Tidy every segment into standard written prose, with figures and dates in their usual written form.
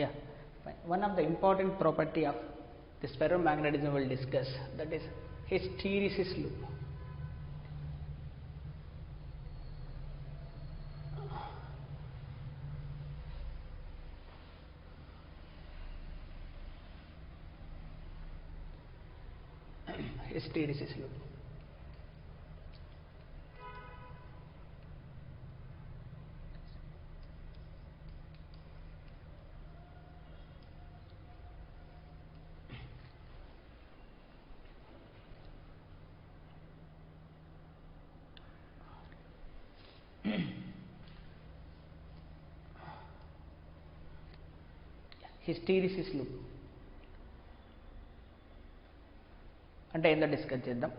Yeah, fine. One of the important property of this ferromagnetism we'll discuss, that is hysteresis loop. Hysteresis loop. Hysteresis loop అంటే ఏందో discuss చేద్దాం.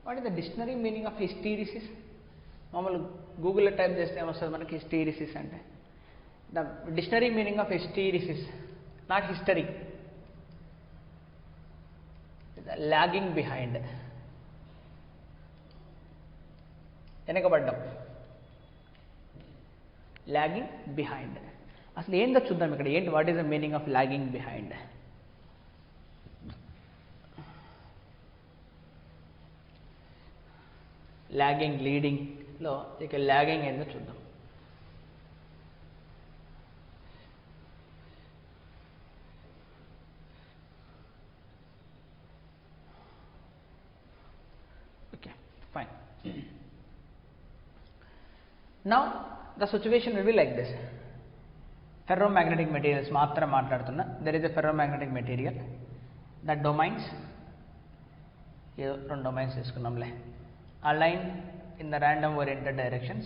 What is the dictionary meaning of hysteresis? మామూలు గూగుల్లో type చేస్తే ఏమొస్తుంది మనకి hysteresis అంటే? The dictionary meaning of hysteresis, not history, lagging behind, వెనకబడ్డం, లాగింగ్ బిహైండ్. అసలు ఏందో చూద్దాం ఇక్కడ. ఏంటి, what is the meaning of lagging behind? Lagging, లీడింగ్లో ఇక లాగింగ్ ఏందో చూద్దాం. Okay, fine. Now the situation will be like this. Ferromagnetic materials మాత్రం మాట్లాడుతున్నా. There is a ferromagnetic material. The domains, ఏదో రెండు డొమైన్స్ తీసుకున్నాంలే, align in the random oriented directions.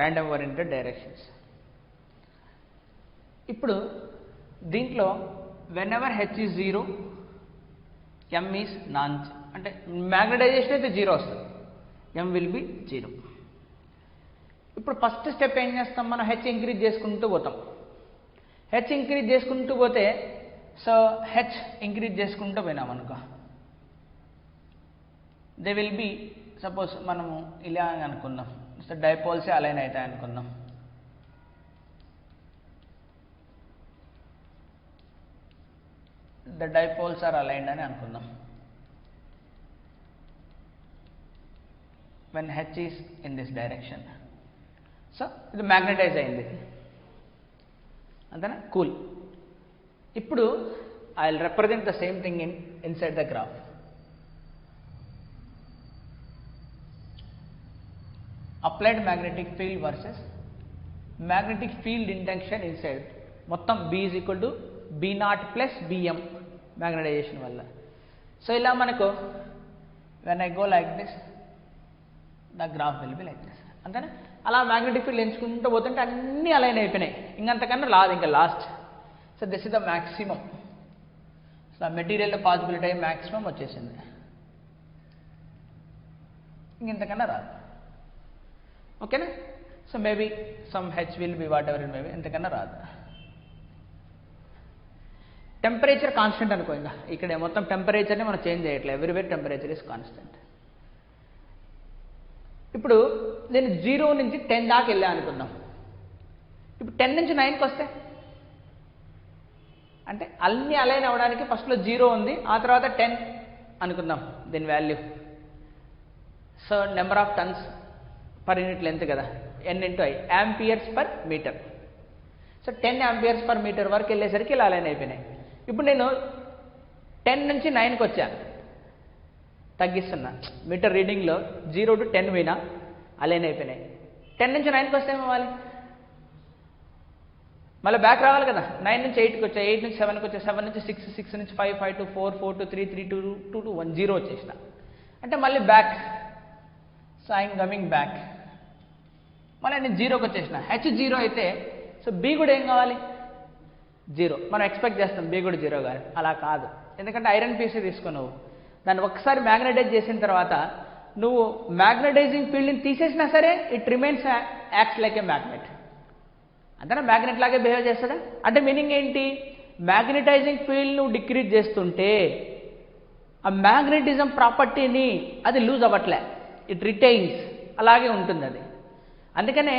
Random oriented directions. ఇప్పుడు దీంట్లో whenever H is zero, M is non, అంటే magnetization అయితే zero వస్తుంది, ఎం విల్ బి జీరో. ఇప్పుడు first step ఏం చేస్తాం మనం? హెచ్ ఇంక్రీజ్ చేసుకుంటూ పోతాం. హెచ్ ఇంక్రీజ్ చేసుకుంటూ పోతే, సో హెచ్ ఇంక్రీజ్ చేసుకుంటూ పోయినాం అనుకో, దే విల్ బి, సపోజ్ మనము ఇలా అనుకుందాం, సో డైపోల్సే అలైన్ అవుతాయి అనుకుందాం. ద డైపోల్స్ ఆర్ అలైన్డ్ అని అనుకుందాం. When H is in this direction, so ఇది మ్యాగ్నటైజ్ అయింది అంతేనా? కూల్. ఇప్పుడు I will represent the same thing inside the graph. Applied magnetic field versus magnetic field intention inside. మొత్తం B is equal to B0 plus BM magnetisation వల్ల. So ఇలా మనకు when I go like this, the graph will be like this, అంతేనా? అలా magnetic field ఎంచుకుంటూ పోతుంటే అన్నీ align అయిపోయినాయి, ఇంకంతకన్నా రాదు ఇంకా last. So this is the maximum. So ఆ మెటీరియల్లో పాసిబిలిటీ అయ్యి మ్యాక్సిమం వచ్చేసింది, ఇంకెంతకన్నా రాదు. ఓకేనా? So maybe some H will be whatever it maybe, ఎంతకన్నా రాదు. టెంపరేచర్ కాన్స్టెంట్ అనుకో, ఇంకా ఇక్కడ మొత్తం టెంపరేచర్ని మనం చేంజ్ చేయట్లేదు, ఎవ్రీవేర్ టెంపరేచర్ ఇస్ కాన్స్టెంట్. ఇప్పుడు నేను 0 నుంచి 10 దాకా వెళ్ళా అనుకుందాం. ఇప్పుడు 10 నుంచి 9కి వస్తే, అంటే అన్ని అలైన్ అవ్వడానికి ఫస్ట్లో 0 ఉంది, ఆ తర్వాత 10 అనుకుందాం దీని value. So number of turns per unit length కదా, n into i, amperes per metre. So 10 amperes per metre వరకు వెళ్ళేసరికి ఇలా అలైన్ అయిపోయినాయి. ఇప్పుడు నేను 10 నుంచి 9కి వచ్చా, తగ్గిస్తున్నా మీటర్ రీడింగ్లో, 0 to 10 పోయినా అలైన్ అయిపోయినాయి. 10 నుంచి 9కి వస్తే ఏమవ్వాలి? మళ్ళీ బ్యాక్ రావాలి కదా. 9 నుంచి 8కి వచ్చా, 8 నుంచి 7కి వచ్చా, 7 నుంచి 6, 6 నుంచి 5, 5 to 4, 4 to 3, 3 to 2 to 1, 0 వచ్చేసిన. అంటే మళ్ళీ back. So I'm coming back. మళ్ళీ నేను 0కి వచ్చేసిన. హెచ్ 0 అయితే, సో బి కూడా ఏం కావాలి? జీరో. మనం ఎక్స్పెక్ట్ చేస్తాం బి కూడా జీరో కానీ, అలా కాదు. ఎందుకంటే ఐరన్ పీసీ తీసుకో, నువ్వు దాన్ని ఒక్కసారి మ్యాగ్నటైజ్ చేసిన తర్వాత నువ్వు మ్యాగ్నటైజింగ్ ఫీల్డ్ని తీసేసినా సరే it remains acts like a magnet. అంతేనా? మ్యాగ్నెట్ లాగే బిహేవ్ చేస్తుందా? అంటే మీనింగ్ ఏంటి? మ్యాగ్నటైజింగ్ ఫీల్డ్ నువ్వు డిక్రీజ్ చేస్తుంటే ఆ మ్యాగ్నెటిజం ప్రాపర్టీని అది లూజ్ అవ్వట్లే, ఇట్ రిటైన్స్, అలాగే ఉంటుంది అది. అందుకనే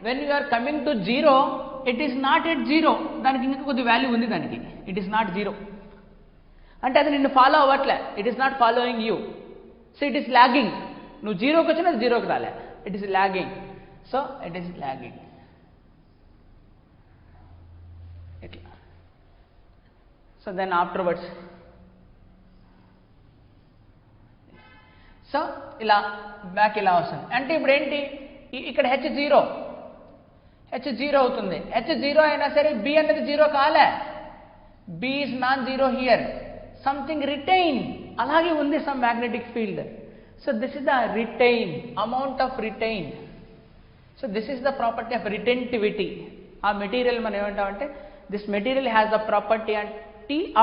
when you are coming to zero, it is not at zero, దానికి ఇంకా కొద్ది వాల్యూ ఉంది దానికి, ఇట్ ఈస్ నాట్ జీరో. అంటే అది నిన్ను ఫాలో అవ్వట్లే, it is not following you, so it is lagging. నువ్వు జీరోకి వచ్చినా అది జీరోకి రాలే, it is lagging. So it is lagging ఇట్లా. సో దెన్ ఆఫ్టర్వర్డ్స్ సో ఇలా బ్యాక్ ఇలా వస్తుంది. అంటే ఇప్పుడు ఏంటి, ఇక్కడ హెచ్ జీరో అవుతుంది. హెచ్ జీరో అయినా సరే బి అనేది జీరో కాలే, B is non zero here, something retain, అలాగే ఉంది some magnetic field. So this is the retain, amount of retain. So this is the property of retentivity. ఆ మెటీరియల్ మనం ఏమంటామంటే this material has the property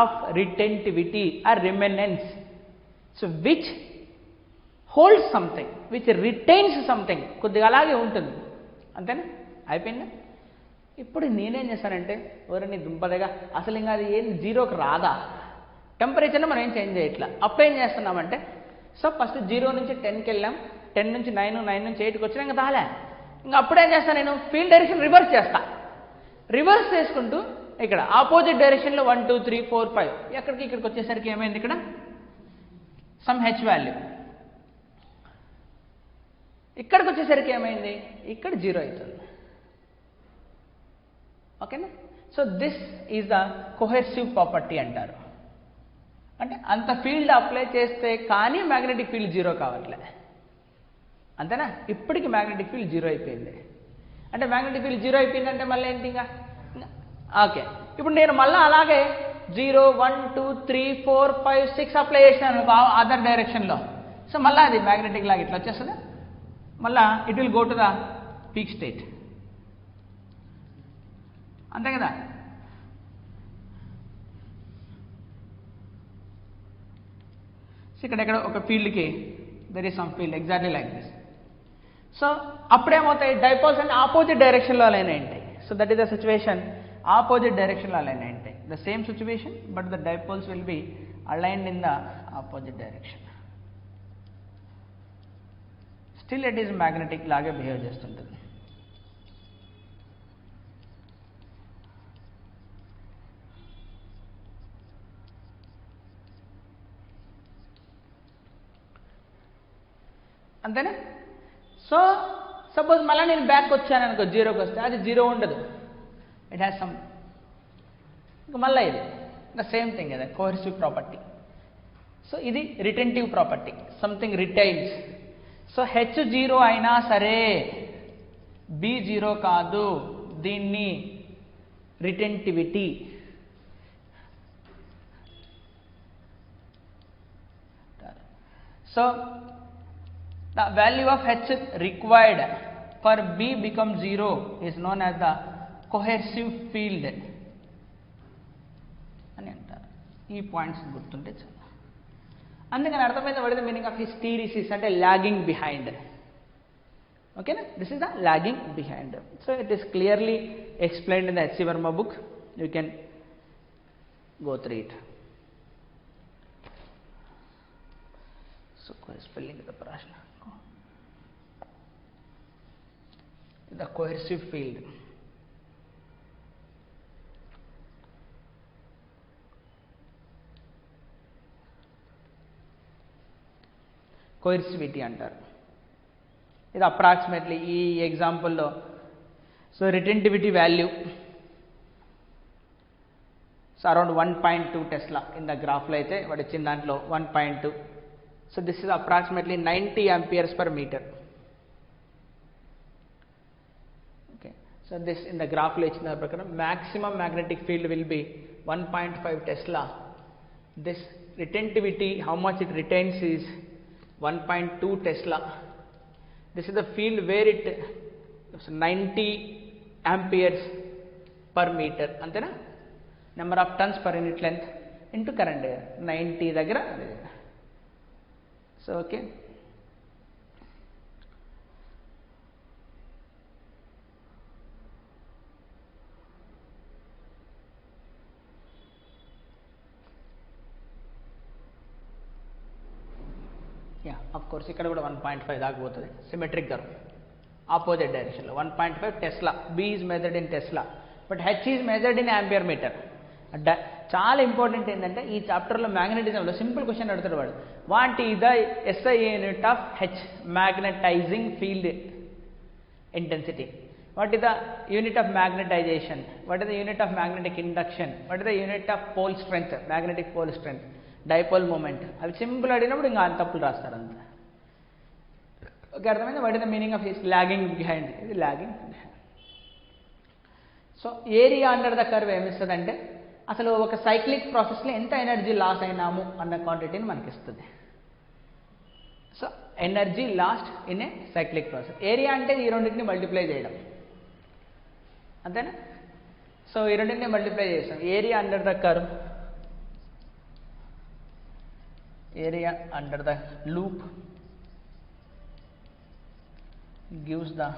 of retentivity or remanence. So which holds something, which retains something, కొద్దిగా అలాగే ఉంటుంది. అంతేనా? అయిపోయిందా? ఇప్పుడు నేనేం చేశానంటే, ఎవరైనా దుంపదగా అసలు ఇంకా అది ఏం జీరోకి రాదా, టెంపరేచర్ని మనం ఏం చేంజ్ చేయట్లా. అప్పుడు ఏం చేస్తున్నామంటే, సో ఫస్ట్ 0 నుంచి 10కి వెళ్ళాం, 10 నుంచి 9, 9 నుంచి 8కి వచ్చినా ఇంకా తాలే. ఇంకా అప్పుడేం చేస్తాను నేను, ఫీల్డ్ డైరెక్షన్ రివర్స్ చేస్తా. రివర్స్ చేసుకుంటూ ఇక్కడ ఆపోజిట్ డైరెక్షన్లో 1 2 3 4 5 ఎక్కడికి ఇక్కడికి వచ్చేసరికి ఏమైంది, ఇక్కడ సమ్ హెచ్ వాల్యూ, ఇక్కడికి వచ్చేసరికి ఏమైంది, ఇక్కడ జీరో అవుతుంది. ఓకేనా? So this is the cohesive property అంటారు. అంటే అంత ఫీల్డ్ అప్లై చేస్తే కానీ మ్యాగ్నెటిక్ ఫీల్డ్ జీరో కావట్లే. అంతేనా? ఇప్పటికి మ్యాగ్నెటిక్ ఫీల్డ్ జీరో అయిపోయింది. అంటే మ్యాగ్నెటిక్ ఫీల్డ్ జీరో అయిపోయిందంటే మళ్ళీ ఏంటి ఇంకా ఓకే. ఇప్పుడు నేను మళ్ళీ అలాగే 0 1 2 3 4 5 6 అప్లై చేసినాను అదర్ డైరెక్షన్లో. సో మళ్ళీ అది మ్యాగ్నెటిక్ లాగా ఇట్లా వచ్చేస్తుంది, మళ్ళా it will go to the peak state. అంతే కదా? సో ఇక్కడ ఒక ఫీల్డ్కి there is some field exactly like this. So అప్పుడేమవుతాయి, డైపోల్స్ అన్ని ఆపోజిట్ డైరెక్షన్లో అలైన్ అయి ఉంటాయి. So that is the situation, opposite డైరెక్షన్లో అలైన్ అయి ఉంటాయి. The same situation but the dipoles will be aligned in the opposite direction. Still it is magnetic లాగే behave చేస్తుంటుంది. అంతేనా? సో సపోజ్ మళ్ళీ నేను బ్యాక్ వచ్చాను అనుకో, జీరోకి వస్తే అది జీరో ఉండదు, ఇట్ హ్యాస్ సమ్, ఇంకా మళ్ళీ ఇది ద సేమ్ థింగ్ కదా, కోహెసివ్ ప్రాపర్టీ. సో ఇది retentive property, something retains. So H zero అయినా సరే బి జీరో కాదు, దీన్ని retentivity. So the value of H required for B become 0 is known as the coercive field అని అంటారు. ఈ points గుర్తుంటే చాలు. అందుకని అర్థమైంది what is the meaning of hysteresis అంటే లాగింగ్ బిహైండ్. ఓకేనా? This is the lagging behind. So it is clearly explained in the H Verma book, you can go through it. So spelling the ప్రశ్న, the coercive field. Coercivity అంటారు. ఇది approximately ఈ ఎగ్జాంపుల్లో so retentivity value so around 1.2 tesla in the గ్రాఫ్లో అయితే వాడు ఇచ్చిన దాంట్లో 1.2. So this is approximately 90 amperes per meter. So this in the graph lo ichina prakaram maximum magnetic field will be 1.5 Tesla. This retentivity, how much it retains is 1.2 Tesla. This is the field where it is 90 amperes per meter. Antena? Number of turns per unit length into current దగ్గర 90 దగ్గర. So okay, of course ఇక్కడ కూడా 1.5 దాకా పోతుంది. Symmetric curve opposite డైరెక్షన్లో 1.5 tesla. B is measured in tesla, but H is measured in ampere metre. చాలా important ఏంటంటే ఈ చాప్టర్లో మ్యాగ్నెటిజంలో సింపుల్ క్వశ్చన్ అడుగుతాడు వాడు, what is the SI unit of H, magnetising field intensity. What is the unit of magnetisation, what is the unit of magnetic induction, what is the unit of pole strength, magnetic pole strength, dipole moment. అవి simple అడిగినప్పుడు ఇంకా తప్పులు రాస్తారు అంత. Okay, అర్థమైంది. What is the meaning of his lagging behind, ఇది lagging. So area under the curve ఏమిస్తుందంటే అసలు ఒక సైక్లిక్ ప్రాసెస్లో ఎంత ఎనర్జీ లాస్ అయినాము అన్న క్వాంటిటీని మనకి ఇస్తుంది. So energy last in a cyclic process. Area అంటే ఈ రెండింటిని మల్టిప్లై చేయడం, అంతేనా? సో ఈ రెండింటిని మల్టిప్లై చేస్తాం. Area under the curve, area under the loop gives the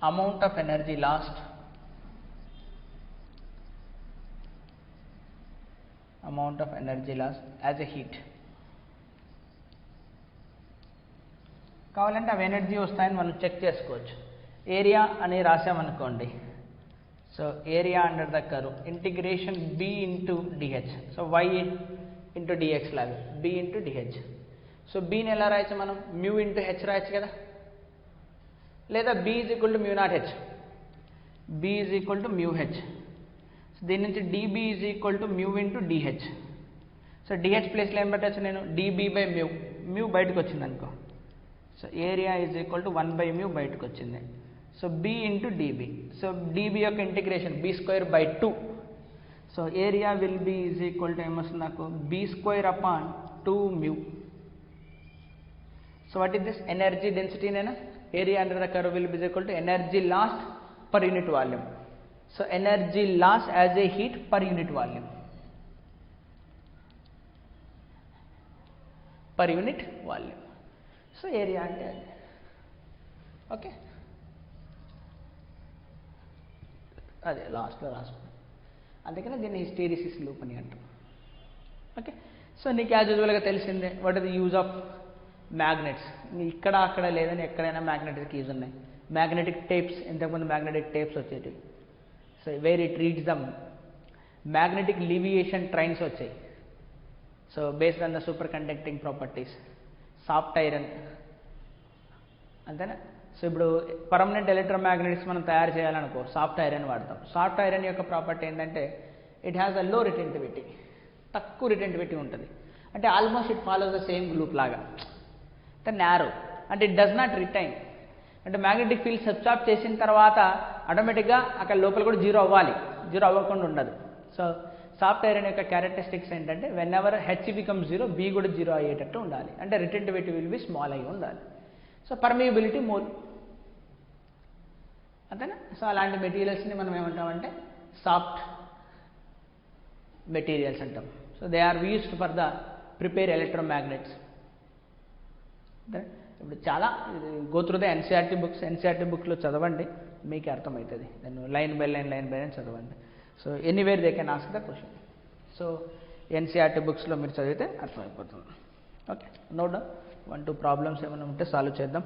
amount of energy lost as a heat. కావాలంటే అవి ఎనర్జీ వస్తాయని మనం చెక్ చేసుకోవచ్చు. ఏరియా అని రాసామనుకోండి, so area under the curve integration b into dH. So y into dx లాగా b into dH. So బీని ఎలా రాయచ్చు మనం? మ్యూ ఇంటూ హెచ్ రాయచ్చు కదా, లేదా b is equal to mu naught H, b is equal to mu H. So దీని నుంచి db is equal to mu into dH. So DH ప్లేస్లో ఏం పెట్టచ్చు నేను? db by mu. మ్యూ బయటకు వచ్చింది అనుకో, so area is equal to 1 by mu బయటకు వచ్చింది. So b into db. So db యొక్క integration b square by 2. So area will be is equal to ఏమొస్తుంది నాకు? b square upon 2 mu. So what is this? Energy density నేనా? Area under the curve will be is equal to energy lost per unit volume. So energy loss as a heat per unit volume, per unit volume. So area అంటే అది. Okay, అదే లాస్ట్లో రాసుకున్నాం, అందుకనే దీన్ని hysteresis loop అని అంటాం. Okay, so నీకు యాజ్ యూజువల్గా తెలిసిందే what is the use of magnets. ఇక్కడ అక్కడ లేదని ఎక్కడైనా మ్యాగ్నెటిక్ యూజ్ ఉన్నాయి. మ్యాగ్నెటిక్ టేప్స్, ఇంతకుముందు మ్యాగ్నెటిక్ టేప్స్ వచ్చేటివి. So where it reads the magnetic levitation trains వచ్చాయి. So based on the super conducting properties. Soft iron, అంతేనా? సో ఇప్పుడు పర్మనెంట్ ఎలక్ట్రోమాగ్నెటిక్స్ మనం తయారు చేయాలనుకో సాఫ్ట్ ఐరన్ వాడతాం. సాఫ్ట్ ఐరన్ యొక్క ప్రాపర్టీ ఏంటంటే it has a low retentivity, తక్కువ రిటెంటివిటీ ఉంటుంది. అంటే almost it follows the same group లాగా, అంటే నారో, అంటే ఇట్ డస్ నాట్ రిటైన్. అంటే మ్యాగ్నెటిక్ ఫీల్డ్ సబ్స్ట్రాక్ట్ చేసిన తర్వాత ఆటోమేటిక్గా అక్కడ లోపల కూడా జీరో అవ్వాలి, జీరో అవ్వకుండా ఉండదు. సో సాఫ్ట్ ఐరన్ యొక్క క్యారెక్టరిస్టిక్స్ ఏంటంటే whenever H become zero, B కూడా జీరో అయ్యేటట్టు ఉండాలి. అంటే రిటెంటివిటీ విల్ బి స్మాల్ అయ్యి ఉండాలి. సో పర్మియబిలిటీ మోర్, అంతేనా? సో అలాంటి మెటీరియల్స్ని మనం ఏమంటామంటే సాఫ్ట్ మెటీరియల్స్ అంటాం. So they are used for the prepare electromagnets. ఇప్పుడు చాలా go through the NCERT books. NCERT బుక్లో చదవండి, మీకు అర్థమవుతుంది. నేను లైన్ బై లైన్ చదవండి. So anywhere they can ask the question. So NCERT బుక్స్లో మీరు చదివితే అర్థమైపోతుంది. ఓకే, నోట్ డౌన్ 1-2 ప్రాబ్లమ్స్ ఏమైనా ఉంటే సాల్వ్ చేద్దాం.